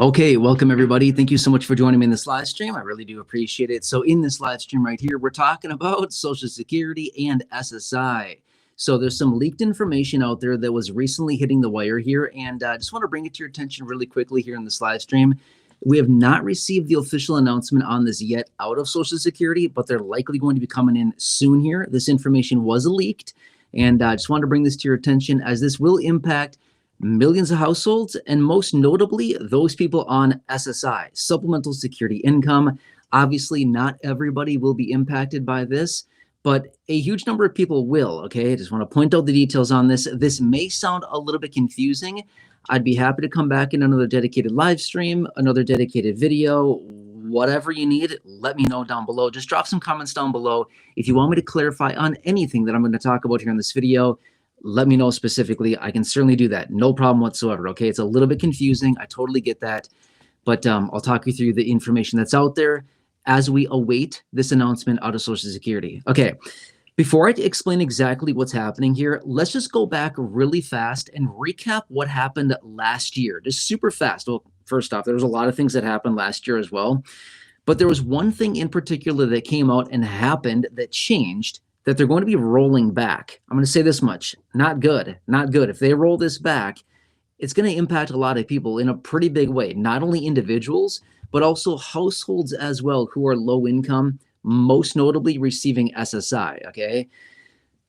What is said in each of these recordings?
Okay, welcome everybody. Thank you so much for joining me in this live stream. I really do appreciate it. So in this live stream right here, we're talking about Social Security and SSI. So there's some leaked information out there that was recently hitting the wire here, and I just want to bring it to your attention really quickly here in this live stream. We have not received the official announcement on this yet out of Social Security, but they're likely going to be coming in soon here. This information was leaked, and I just wanted to bring this to your attention as this will impact millions of households, and most notably, those people on SSI, supplemental security income. Obviously, not everybody will be impacted by this, but a huge number of people will, okay? I just want to point out the details on this. This may sound a little bit confusing. I'd be happy to come back in another dedicated live stream, another dedicated video, whatever you need, let me know down below. Just drop some comments down below. If you want me to clarify on anything that I'm going to talk about here in this video, let me know specifically. I can certainly do that. No problem whatsoever. Okay. It's a little bit confusing. I totally get that. But I'll talk you through the information that's out there as we await this announcement out of Social Security. Okay. Before I explain exactly what's happening here, let's just go back really fast and recap what happened last year. Just super fast. Well, first off, there was a lot of things that happened last year as well. But there was one thing in particular that came out and happened that changed, that they're going to be rolling back. I'm going to say this much, not good, not good. If they roll this back, it's going to impact a lot of people in a pretty big way, not only individuals, but also households as well who are low income, most notably receiving SSI, okay?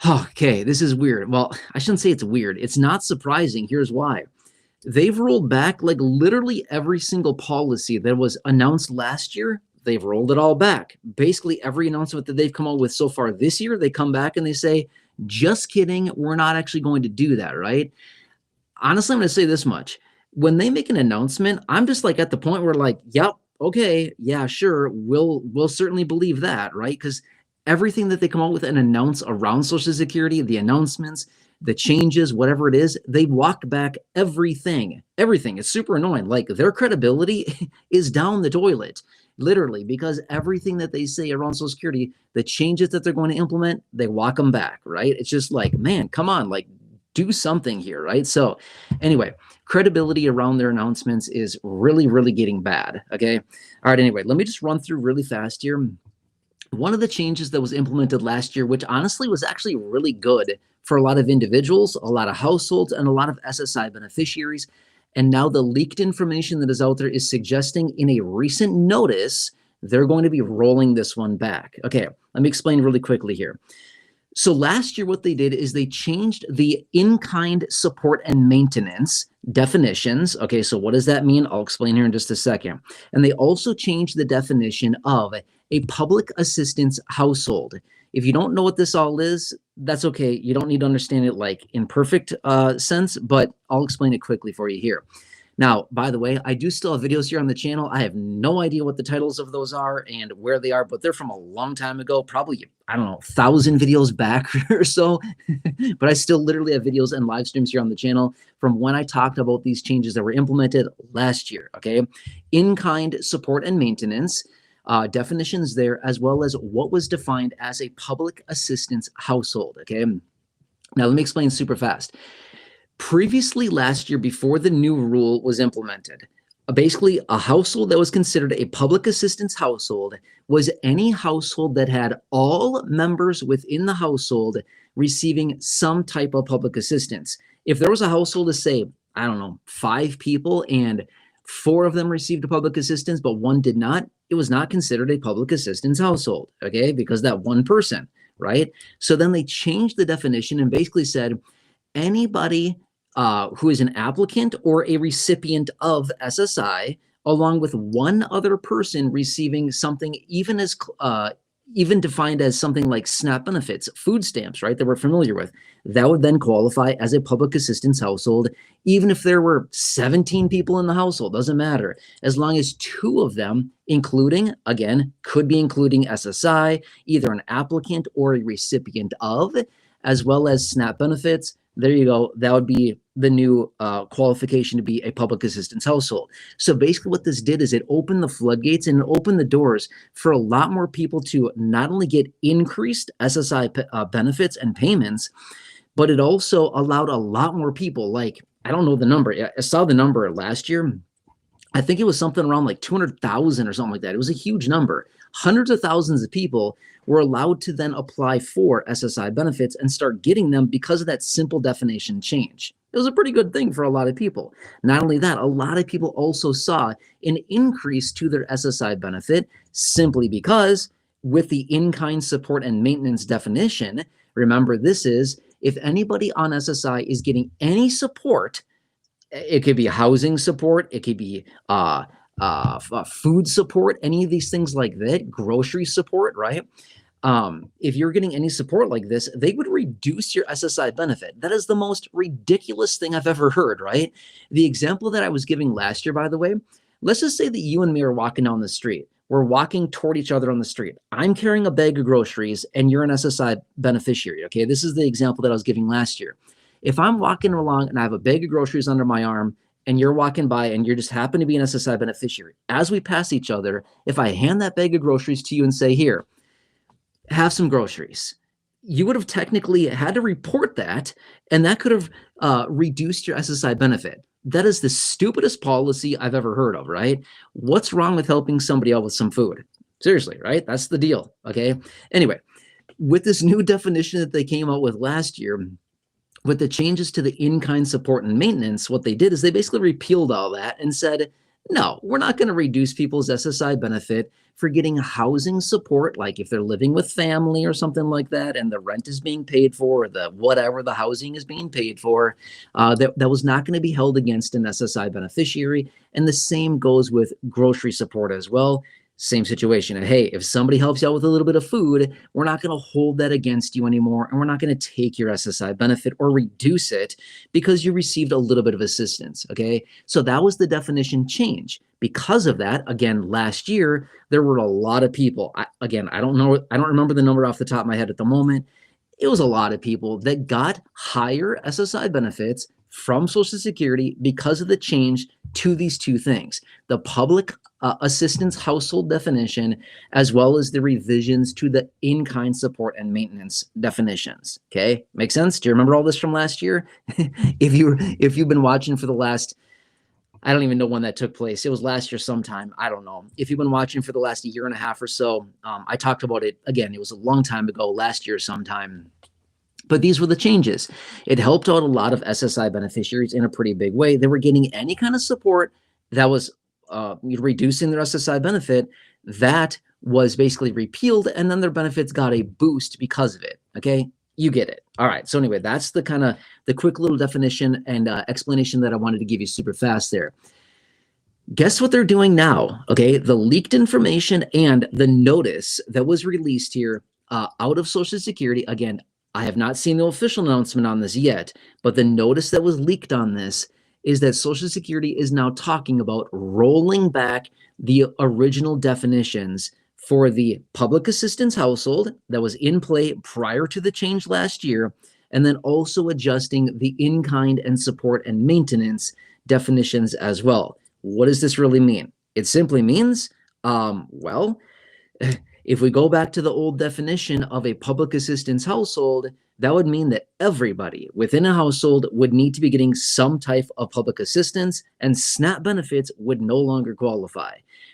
Okay, this is weird. Well, I shouldn't say it's weird. It's not surprising. Here's why. They've rolled back like literally every single policy that was announced last year. They've rolled it all back. Basically, every announcement that they've come out with so far this year, they come back and they say, just kidding, we're not actually going to do that, right? Honestly, I'm going to say this much. When they make an announcement, I'm just like at the point where like, yep, okay, yeah, sure, we'll certainly believe that, right? Because everything that they come out with and announce around Social Security, the announcements, the changes, whatever it is, they walk back everything. Everything. It's super annoying. Like their credibility is down the toilet. Literally, because everything that they say around Social Security, the changes that they're going to implement, they walk them back, right? It's just like, man, come on, like do something here, right? So anyway, credibility around their announcements is really, really getting bad, okay? All right, anyway, let me just run through really fast here. One of the changes that was implemented last year, which honestly was actually really good for a lot of individuals, a lot of households, and a lot of SSI beneficiaries. And now the leaked information that is out there is suggesting in a recent notice, they're going to be rolling this one back. Okay, let me explain really quickly here. So last year, what they did is they changed the in-kind support and maintenance definitions. Okay, so what does that mean? I'll explain here in just a second. And they also changed the definition of a public assistance household. If you don't know what this all is, that's okay. You don't need to understand it like in perfect sense, but I'll explain it quickly for you here. Now, by the way, I do still have videos here on the channel. I have no idea what the titles of those are and where they are, but they're from a long time ago, probably, I don't know, 1,000 videos back or so. But I still literally have videos and live streams here on the channel from when I talked about these changes that were implemented last year, okay? In-kind support and maintenance. Definitions there, as well as what was defined as a public assistance household, okay? Now, let me explain super fast. Previously last year, before the new rule was implemented, basically a household that was considered a public assistance household was any household that had all members within the household receiving some type of public assistance. If there was a household to say, I don't know, 5 people and 4 of them received a public assistance, but 1 did not, it was not considered a public assistance household, okay? Because that one person, right? So then they changed the definition and basically said, anybody who is an applicant or a recipient of SSI, along with one other person receiving something even defined as something like SNAP benefits, food stamps, right, that we're familiar with, that would then qualify as a public assistance household, even if there were 17 people in the household, doesn't matter, as long as 2 of them, including, again, could be including SSI, either an applicant or a recipient of, as well as SNAP benefits. There you go. That would be the new qualification to be a public assistance household. So basically what this did is it opened the floodgates and it opened the doors for a lot more people to not only get increased SSI benefits and payments, but it also allowed a lot more people, like I don't know the number. I saw the number last year. I think it was something around like 200,000 or something like that. It was a huge number. Hundreds of thousands of people were allowed to then apply for SSI benefits and start getting them because of that simple definition change. It was a pretty good thing for a lot of people. Not only that, a lot of people also saw an increase to their SSI benefit simply because with the in-kind support and maintenance definition, remember this is if anybody on SSI is getting any support, it could be housing support, it could be food support, any of these things like that, grocery support, right? If you're getting any support like this, they would reduce your SSI benefit. That is the most ridiculous thing I've ever heard, right? The example that I was giving last year, by the way, let's just say that you and me are walking down the street. We're walking toward each other on the street. I'm carrying a bag of groceries and you're an SSI beneficiary, okay? This is the example that I was giving last year. If I'm walking along and I have a bag of groceries under my arm and you're walking by and you just happen to be an SSI beneficiary, as we pass each other, if I hand that bag of groceries to you and say, here, have some groceries, you would have technically had to report that, and that could have reduced your SSI benefit. That is the stupidest policy I've ever heard of, right? What's wrong with helping somebody out with some food? Seriously, right? That's the deal, okay? Anyway, with this new definition that they came out with last year, with the changes to the in-kind support and maintenance, what they did is they basically repealed all that and said, no, we're not going to reduce people's SSI benefit for getting housing support, like if they're living with family or something like that, and the rent is being paid for, or the whatever the housing is being paid for, that was not going to be held against an SSI beneficiary. And the same goes with grocery support as well. Same situation. And hey, if somebody helps you out with a little bit of food, we're not going to hold that against you anymore. And we're not going to take your SSI benefit or reduce it because you received a little bit of assistance. Okay. So that was the definition change. Because of that, again, last year, there were a lot of people. I don't know. I don't remember the number off the top of my head at the moment. It was a lot of people that got higher SSI benefits from Social Security because of the change to these two things, the public assistance household definition, as well as the revisions to the in-kind support and maintenance definitions. Okay, makes sense? Do you remember all this from last year? If you've been watching for the last, I don't even know when that took place. It was last year sometime. I don't know. If you've been watching for the last year and a half or so, I talked about it again. It was a long time ago, last year sometime. But these were the changes. It helped out a lot of SSI beneficiaries in a pretty big way. They were getting any kind of support that was reducing their SSI benefit. That was basically repealed, and then their benefits got a boost because of it. Okay, you get it. All right. So anyway, that's the kind of the quick little definition and explanation that I wanted to give you super fast there. Guess what they're doing now? Okay, the leaked information and the notice that was released here out of Social Security. Again, I have not seen the official announcement on this yet, but the notice that was leaked on this is that Social Security is now talking about rolling back the original definitions for the public assistance household that was in play prior to the change last year, and then also adjusting the in-kind and support and maintenance definitions as well. What does this really mean? It simply means, well, if we go back to the old definition of a public assistance household, that would mean that everybody within a household would need to be getting some type of public assistance, and SNAP benefits would no longer qualify.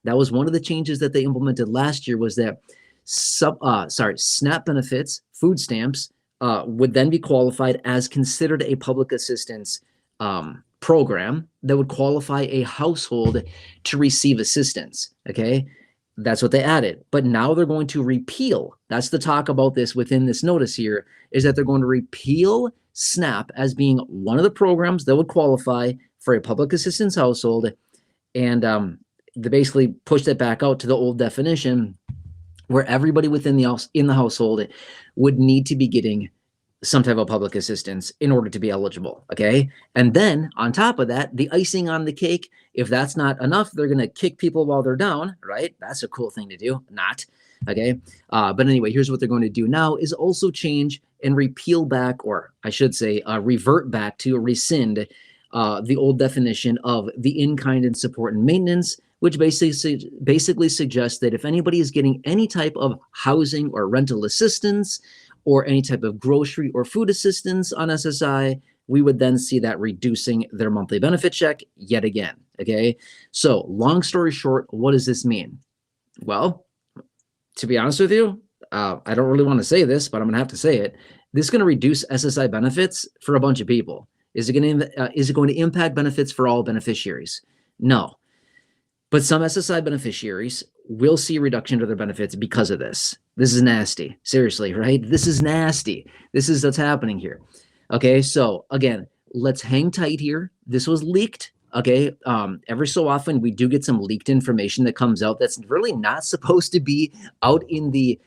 That was one of the changes that they implemented last year, was that SNAP benefits, food stamps, would then be qualified as considered a public assistance program that would qualify a household to receive assistance. Okay. That's what they added. But now they're going to repeal. That's the talk about this within this notice here, is that they're going to repeal SNAP as being one of the programs that would qualify for a public assistance household. And they basically pushed it back out to the old definition where everybody within the house, in the household, would need to be getting some type of public assistance in order to be eligible. Okay. And then on top of that, the icing on the cake, if that's not enough, they're going to kick people while they're down, right? That's a cool thing to do. Not. Okay. But anyway, here's what they're going to do now is also change and repeal back, or I should say, revert back to rescind the old definition of the in-kind and support and maintenance, which basically suggests that if anybody is getting any type of housing or rental assistance, or any type of grocery or food assistance on SSI, we would then see that reducing their monthly benefit check yet again. Okay. So long story short, what does this mean? Well, to be honest with you, I don't really want to say this, but I'm going to have to say it. This is going to reduce SSI benefits for a bunch of people. Is it going to impact benefits for all beneficiaries? No. But some SSI beneficiaries will see a reduction to their benefits because of this. This is nasty. Seriously, right? This is nasty. This is what's happening here. Okay, so again, let's hang tight here. This was leaked. Okay, every so often we do get some leaked information that comes out that's really not supposed to be out in the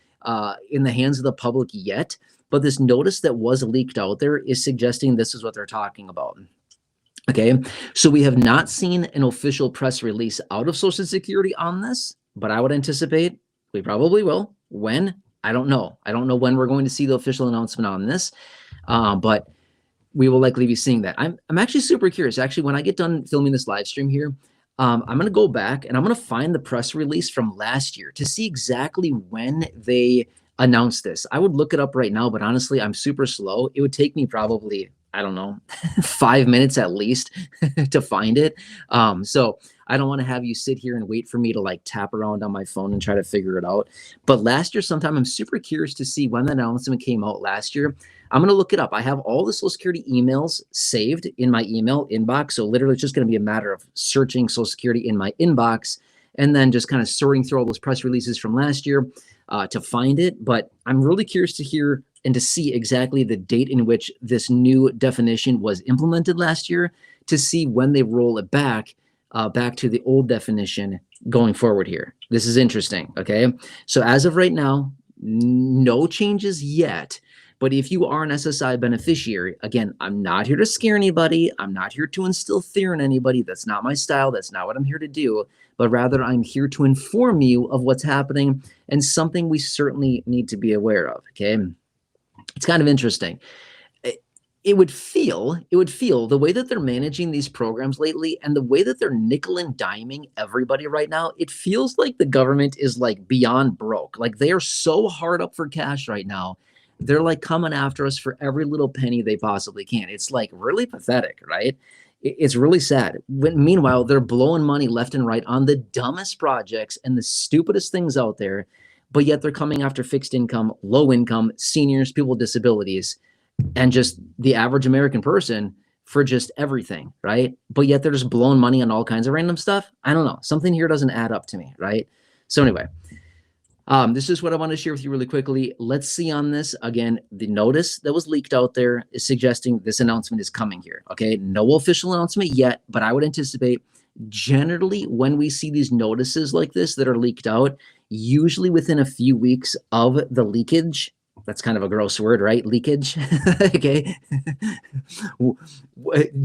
hands of the public yet. But this notice that was leaked out there is suggesting this is what they're talking about. Okay, so we have not seen an official press release out of Social Security on this, but I would anticipate we probably will. When? I don't know. I don't know when we're going to see the official announcement on this, but we will likely be seeing that. I'm actually super curious. Actually, when I get done filming this live stream here, I'm going to go back and I'm going to find the press release from last year to see exactly when they announced this. I would look it up right now, but honestly, I'm super slow. It would take me probably, I don't know, 5 minutes at least to find it. So I don't want to have you sit here and wait for me to like tap around on my phone and try to figure it out. But last year sometime, I'm super curious to see when the announcement came out last year. I'm going to look it up. I have all the Social Security emails saved in my email inbox. So literally it's just going to be a matter of searching Social Security in my inbox and then just kind of sorting through all those press releases from last year to find it. But I'm really curious to hear and to see exactly the date in which this new definition was implemented last year to see when they roll it back to the old definition going forward here. This is interesting, okay? So as of right now, no changes yet. But if you are an SSI beneficiary, again, I'm not here to scare anybody. I'm not here to instill fear in anybody. That's not my style. That's not what I'm here to do. But rather, I'm here to inform you of what's happening and something we certainly need to be aware of, okay? It's kind of interesting. It would feel the way that they're managing these programs lately and the way that they're nickel and diming everybody right now, it feels like the government is like beyond broke. Like they are so hard up for cash right now. They're like coming after us for every little penny they possibly can. It's like really pathetic, right? It's really sad. Meanwhile, they're blowing money left and right on the dumbest projects and the stupidest things out there, but yet they're coming after fixed income, low income, seniors, people with disabilities, and just the average American person for just everything, right? But yet they're just blowing money on all kinds of random stuff. I don't know. Something here doesn't add up to me, right? So anyway, this is what I want to share with you really quickly. Let's see on this. Again, the notice that was leaked out there is suggesting this announcement is coming here, okay? No official announcement yet, but I would anticipate generally when we see these notices like this that are leaked out, usually within a few weeks of the leakage. That's kind of a gross word, right? Leakage, okay?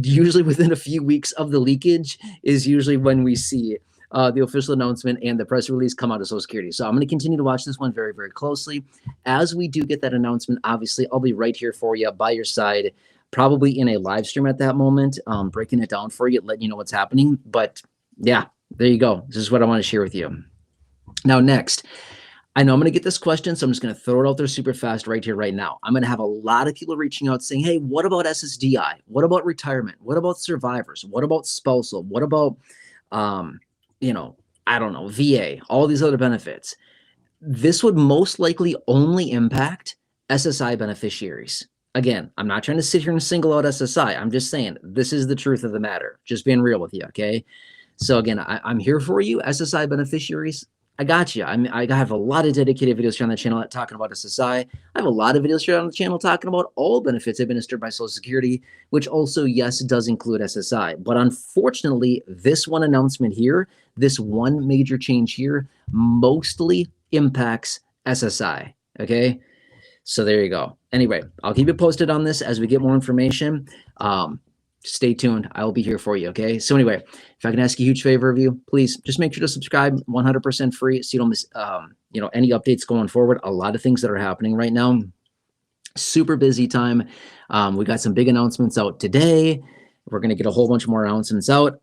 Usually within a few weeks of the leakage is usually when we see the official announcement and the press release come out of Social Security. So I'm going to continue to watch this one very, very closely. As we do get that announcement, obviously, I'll be right here for you by your side, probably in a live stream at that moment, breaking it down for you, letting you know what's happening. But yeah, there you go. This is what I want to share with you. Now, next, I know I'm going to get this question, so I'm just going to throw it out there super fast right here, right now. I'm going to have a lot of people reaching out saying, hey, what about SSDI? What about retirement? What about survivors? What about spousal? What about, I don't know, VA, all these other benefits? This would most likely only impact SSI beneficiaries. Again, I'm not trying to sit here and single out SSI. I'm just saying this is the truth of the matter. Just being real with you, okay? So again, I'm here for you, SSI beneficiaries. I got you. I have a lot of dedicated videos here on the channel talking about SSI. I have a lot of videos here on the channel talking about all benefits administered by Social Security, which also, yes, does include SSI. But unfortunately, this one announcement here, this one major change here, mostly impacts SSI, okay? So there you go. Anyway, I'll keep you posted on this as we get more information. Stay tuned. I will be here for you, okay? So anyway, if I can ask a huge favor of you, please just make sure to subscribe, 100% free, so you don't miss any updates going forward. A lot of things that are happening right now. Super busy time. We got some big announcements out today. We're going to get a whole bunch more announcements out.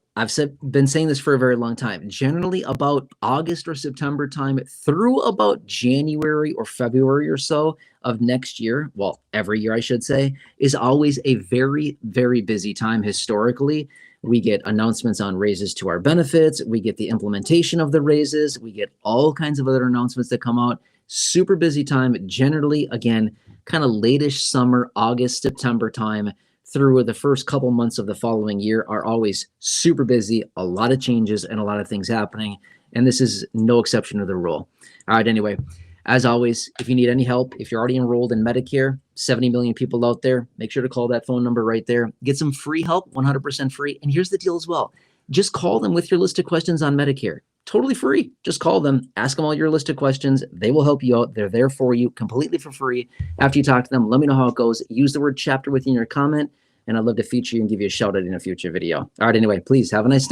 been saying this for a very long time. Generally, about August or September time through about January or February or so of next year, well, every year I should say, is always a very, very busy time historically. We get announcements on raises to our benefits. We get the implementation of the raises. We get all kinds of other announcements that come out. Super busy time. Generally, again, kind of late-ish summer, August, September time through the first couple months of the following year are always super busy, a lot of changes and a lot of things happening. And this is no exception to the rule. All right, anyway, as always, if you need any help, if you're already enrolled in Medicare, 70 million people out there, make sure to call that phone number right there. Get some free help, 100% free. And here's the deal as well. Just call them with your list of questions on Medicare. Totally free. Just call them, ask them all your list of questions. They will help you out. They're there for you completely for free. After you talk to them, let me know how it goes. Use the word chapter within your comment, and I'd love to feature you and give you a shout out in a future video. All right, anyway, please have a nice day.